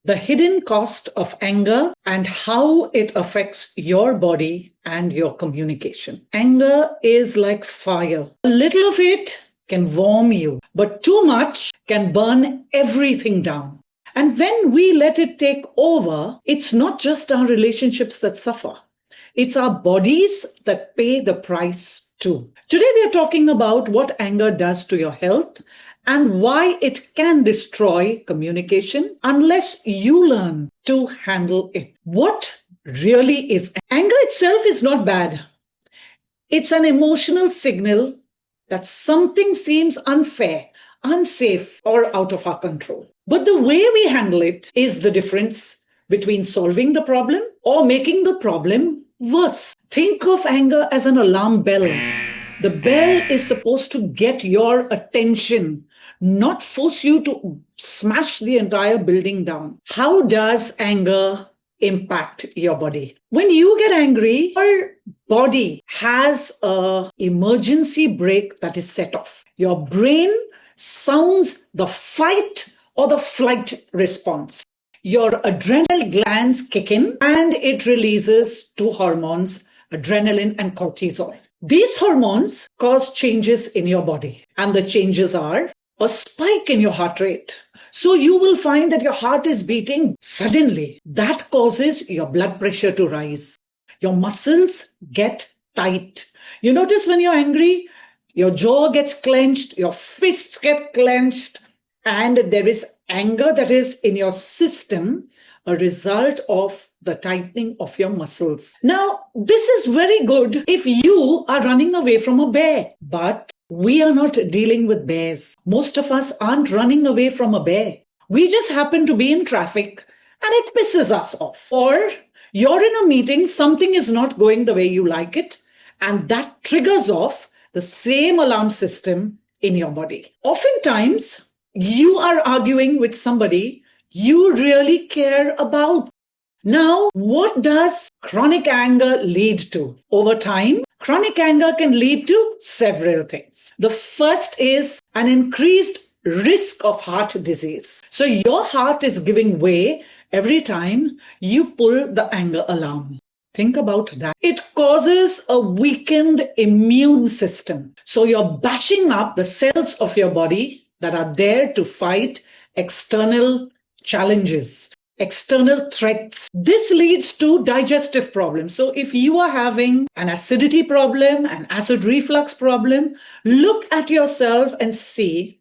the hidden cost of anger and how it affects your body and your communication. Anger is like fire. A little of it can warm you, but too much can burn everything down. And when we let it take over, it's not just our relationships that suffer. It's our bodies that pay the price too. Today we are talking about what anger does to your health and why it can destroy communication unless you learn to handle it. What really is anger itself is not bad. It's an emotional signal that something seems unfair, unsafe, or out of our control. But the way we handle it is the difference between solving the problem or making the problem worse. Think of anger as an alarm bell. The bell is supposed to get your attention, not force you to smash the entire building down. How does anger impact your body? When you get angry, your body has an emergency brake that is set off. Your brain sounds the fight or the flight response. Your adrenal glands kick in and it releases two hormones, adrenaline and cortisol. These hormones cause changes in your body, and the changes are a spike in your heart rate. So you will find that your heart is beating suddenly. That causes your blood pressure to rise. Your muscles get tight. You notice when you're angry, your jaw gets clenched, your fists get clenched, and there is anger that is in your system, a result of the tightening of your muscles. Now, this is very good if you are running away from a bear, but we are not dealing with bears. Most of us aren't running away from a bear. We just happen to be in traffic and it pisses us off. Or you're in a meeting, something is not going the way you like it, and that triggers off the same alarm system in your body. Oftentimes, you are arguing with somebody you really care about. Now, what does chronic anger lead to? Over time, chronic anger can lead to several things. The first is an increased risk of heart disease. So your heart is giving way every time you pull the anger alarm. Think about that. It causes a weakened immune system. So you're bashing up the cells of your body that are there to fight external challenges, external threats. This leads to digestive problems. So if you are having an acidity problem, an acid reflux problem, look at yourself and see,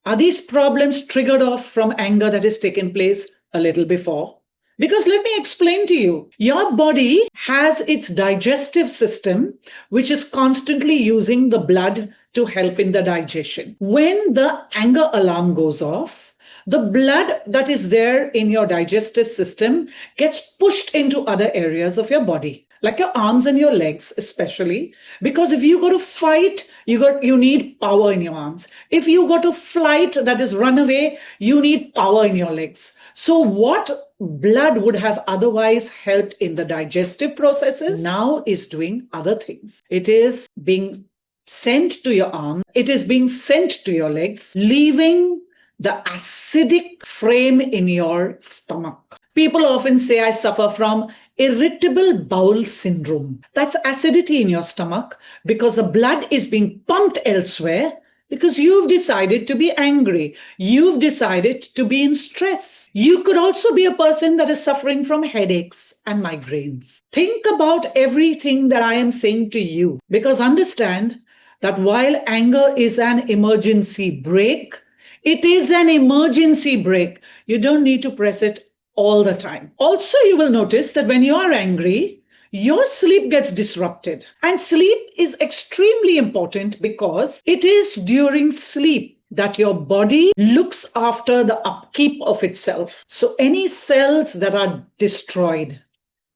are these problems triggered off from anger that has taken place a little before? Because let me explain to you, your body has its digestive system, which is constantly using the blood to help in the digestion. When the anger alarm goes off, the blood that is there in your digestive system gets pushed into other areas of your body, like your arms and your legs especially, because if you go to fight, you need power in your arms. If you go to flight, that is run away, you need power in your legs. So what blood would have otherwise helped in the digestive processes now is doing other things. It is being sent to your arm, it is being sent to your legs, leaving the acidic frame in your stomach. People often say, I suffer from irritable bowel syndrome. That's acidity in your stomach because the blood is being pumped elsewhere because you've decided to be angry. You've decided to be in stress. You could also be a person that is suffering from headaches and migraines. Think about everything that I am saying to you, because understand that while anger is an emergency brake, it is an emergency brake. You don't need to press it all the time. Also, you will notice that when you are angry, your sleep gets disrupted. And sleep is extremely important because it is during sleep that your body looks after the upkeep of itself. So any cells that are destroyed,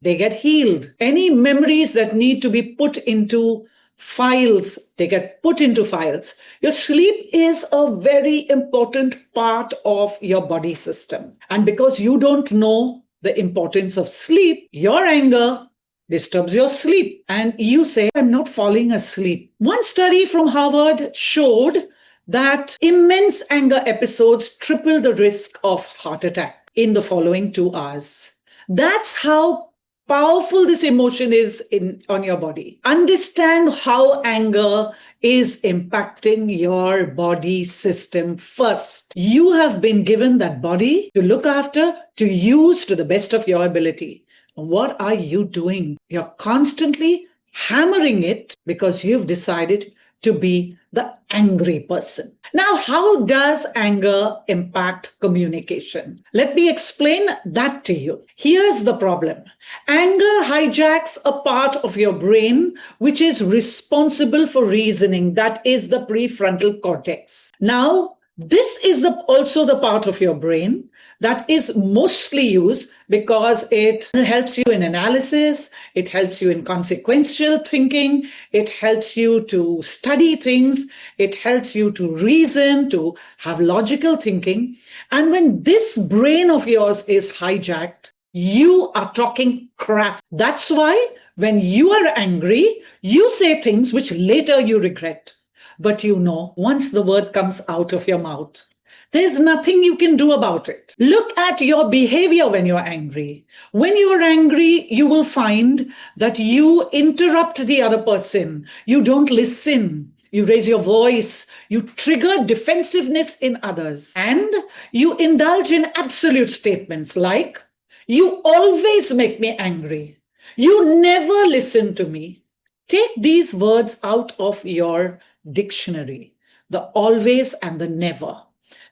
they get healed. Any memories that need to be put into files, they get put into files. Your sleep is a very important part of your body system. And because you don't know the importance of sleep, your anger disturbs your sleep. And you say, I'm not falling asleep. One study from Harvard showed that immense anger episodes triple the risk of heart attack. in the following 2 hours. That's how powerful this emotion is on your body. Understand how anger is impacting your body system first. You have been given that body to look after, to use to the best of your ability. What are you doing? You're constantly hammering it because you've decided to be the angry person. Now, how does anger impact communication? Let me explain that to you. Here's the problem. Anger hijacks a part of your brain which is responsible for reasoning. That is the prefrontal cortex. Now, this is also the part of your brain that is mostly used because it helps you in analysis, it helps you in consequential thinking, it helps you to study things, it helps you to reason, to have logical thinking. And when this brain of yours is hijacked, you are talking crap. That's why when you are angry, you say things which later you regret. But once the word comes out of your mouth, there's nothing you can do about it. Look at your behavior when you're angry. When you're angry, you will find that you interrupt the other person. You don't listen. You raise your voice. You trigger defensiveness in others. And you indulge in absolute statements like, "You always make me angry. You never listen to me." Take these words out of your dictionary, the always and the never.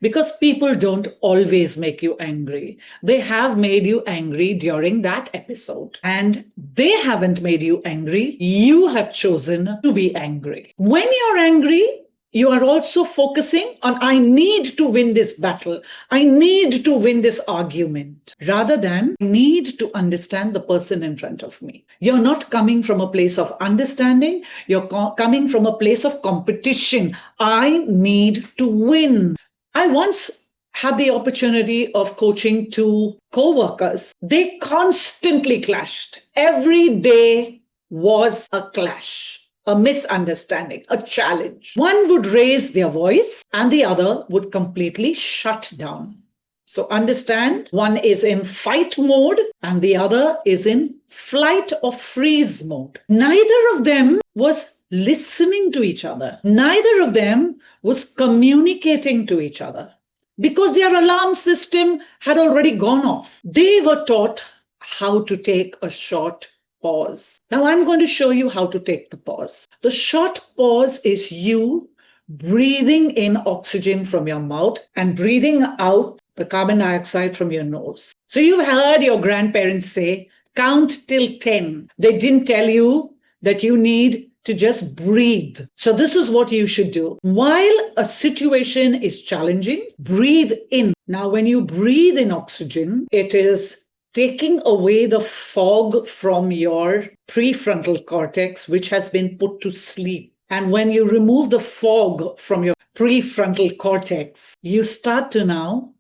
Because people don't always make you angry. They have made you angry during that episode. And they haven't made you angry. You have chosen to be angry. When you're angry, you are also focusing on, I need to win this battle. I need to win this argument. Rather than, I need to understand the person in front of me. You're not coming from a place of understanding. You're coming from a place of competition. I need to win. I once had the opportunity of coaching 2 co-workers. They constantly clashed. Every day was a clash, a misunderstanding, a challenge. One would raise their voice and the other would completely shut down. So understand, one is in fight mode and the other is in flight or freeze mode. Neither of them was listening to each other. Neither of them was communicating to each other because their alarm system had already gone off. They were taught how to take a short pause. Now I'm going to show you how to take the pause. The short pause is you breathing in oxygen from your mouth and breathing out the carbon dioxide from your nose. So you've heard your grandparents say, count till 10. They didn't tell you that you need to just breathe. So this is what you should do. While a situation is challenging, breathe in. Now, when you breathe in oxygen, it is taking away the fog from your prefrontal cortex, which has been put to sleep. And when you remove the fog from your prefrontal cortex, you start to now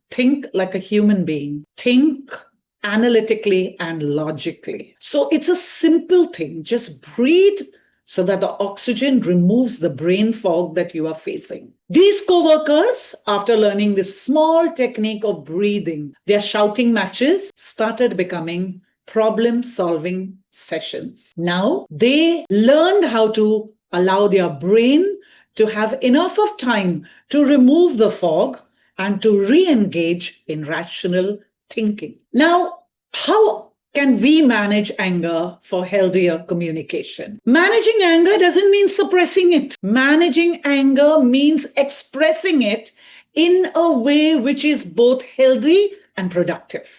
think like a human being. Think analytically and logically. So it's a simple thing. Just breathe so that the oxygen removes the brain fog that you are facing. These co-workers, after learning this small technique of breathing, their shouting matches started becoming problem-solving sessions. Now, they learned how to allow their brain to have enough of time to remove the fog and to re-engage in rational thinking. Now, how can we manage anger for healthier communication? Managing anger doesn't mean suppressing it. Managing anger means expressing it in a way which is both healthy and productive.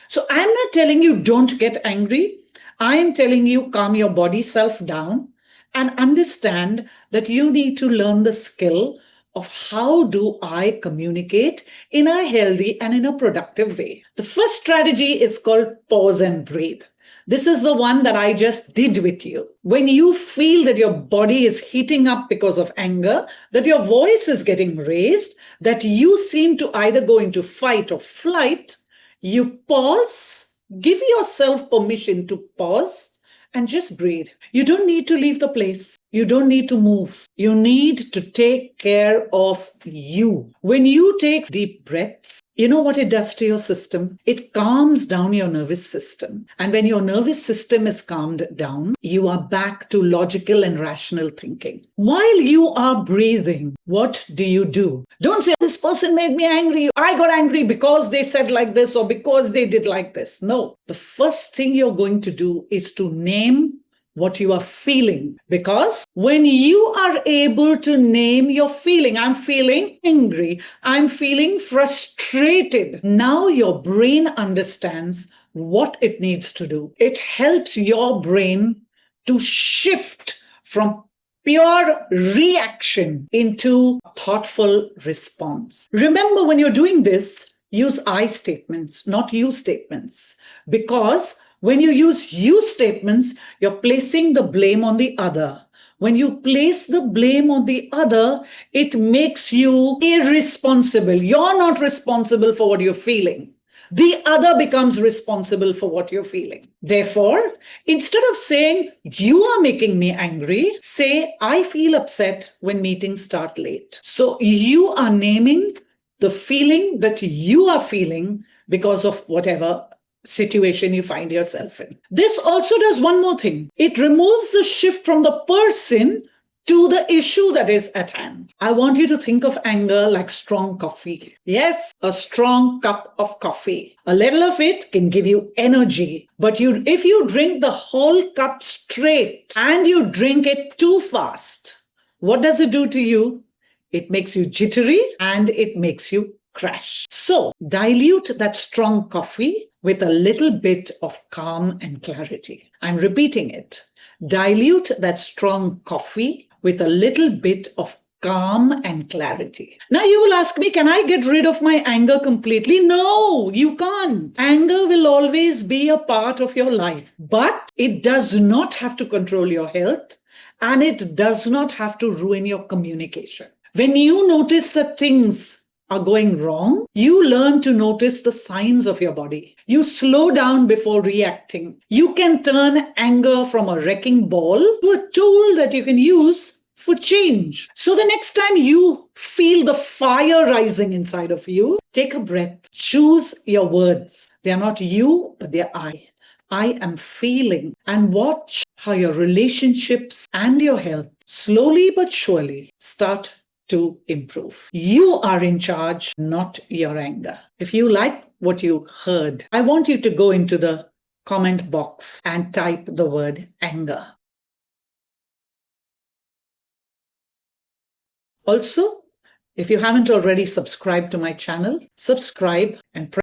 So I'm not telling you don't get angry. I am telling you calm your body self down and understand that you need to learn the skill of how do I communicate in a healthy and in a productive way. The first strategy is called pause and breathe. This is the one that I just did with you. When you feel that your body is heating up because of anger, that your voice is getting raised, that you seem to either go into fight or flight, you pause, give yourself permission to pause and just breathe. You don't need to leave the place. You don't need to move. You need to take care of you. When you take deep breaths, you know what it does to your system? It calms down your nervous system. And when your nervous system is calmed down, you are back to logical and rational thinking. While you are breathing, what do? Don't say, this person made me angry. I got angry because they said like this or because they did like this. No. The first thing you're going to do is to name what you are feeling. Because when you are able to name your feeling, I'm feeling angry, I'm feeling frustrated. Now your brain understands what it needs to do. It helps your brain to shift from pure reaction into thoughtful response. Remember, when you're doing this, use I statements, not you statements, because when you use you statements, you're placing the blame on the other. When you place the blame on the other, it makes you irresponsible. You're not responsible for what you're feeling. The other becomes responsible for what you're feeling. Therefore, instead of saying, you are making me angry, say, I feel upset when meetings start late. So you are naming the feeling that you are feeling because of whatever situation you find yourself in. This also does one more thing. It removes the shift from the person to the issue that is at hand. I want you to think of anger like strong coffee. Yes, a strong cup of coffee. A little of it can give you energy. But if you drink the whole cup straight and you drink it too fast, what does it do to you? It makes you jittery and it makes you crash. So dilute that strong coffee with a little bit of calm and clarity. I'm repeating it. Dilute that strong coffee with a little bit of calm and clarity. Now you will ask me, can I get rid of my anger completely? No, you can't. Anger will always be a part of your life, but it does not have to control your health and it does not have to ruin your communication. When you notice that things are going wrong, you learn to notice the signs of your body. You slow down before reacting. You can turn anger from a wrecking ball to a tool that you can use for change. So the next time you feel the fire rising inside of you, take a breath. Choose your words. They are not you, but they're I. I am feeling. And watch how your relationships and your health slowly but surely start to improve. You are in charge, not your anger. If you like what you heard, I want you to go into the comment box and type the word anger. Also, if you haven't already subscribed to my channel, subscribe and press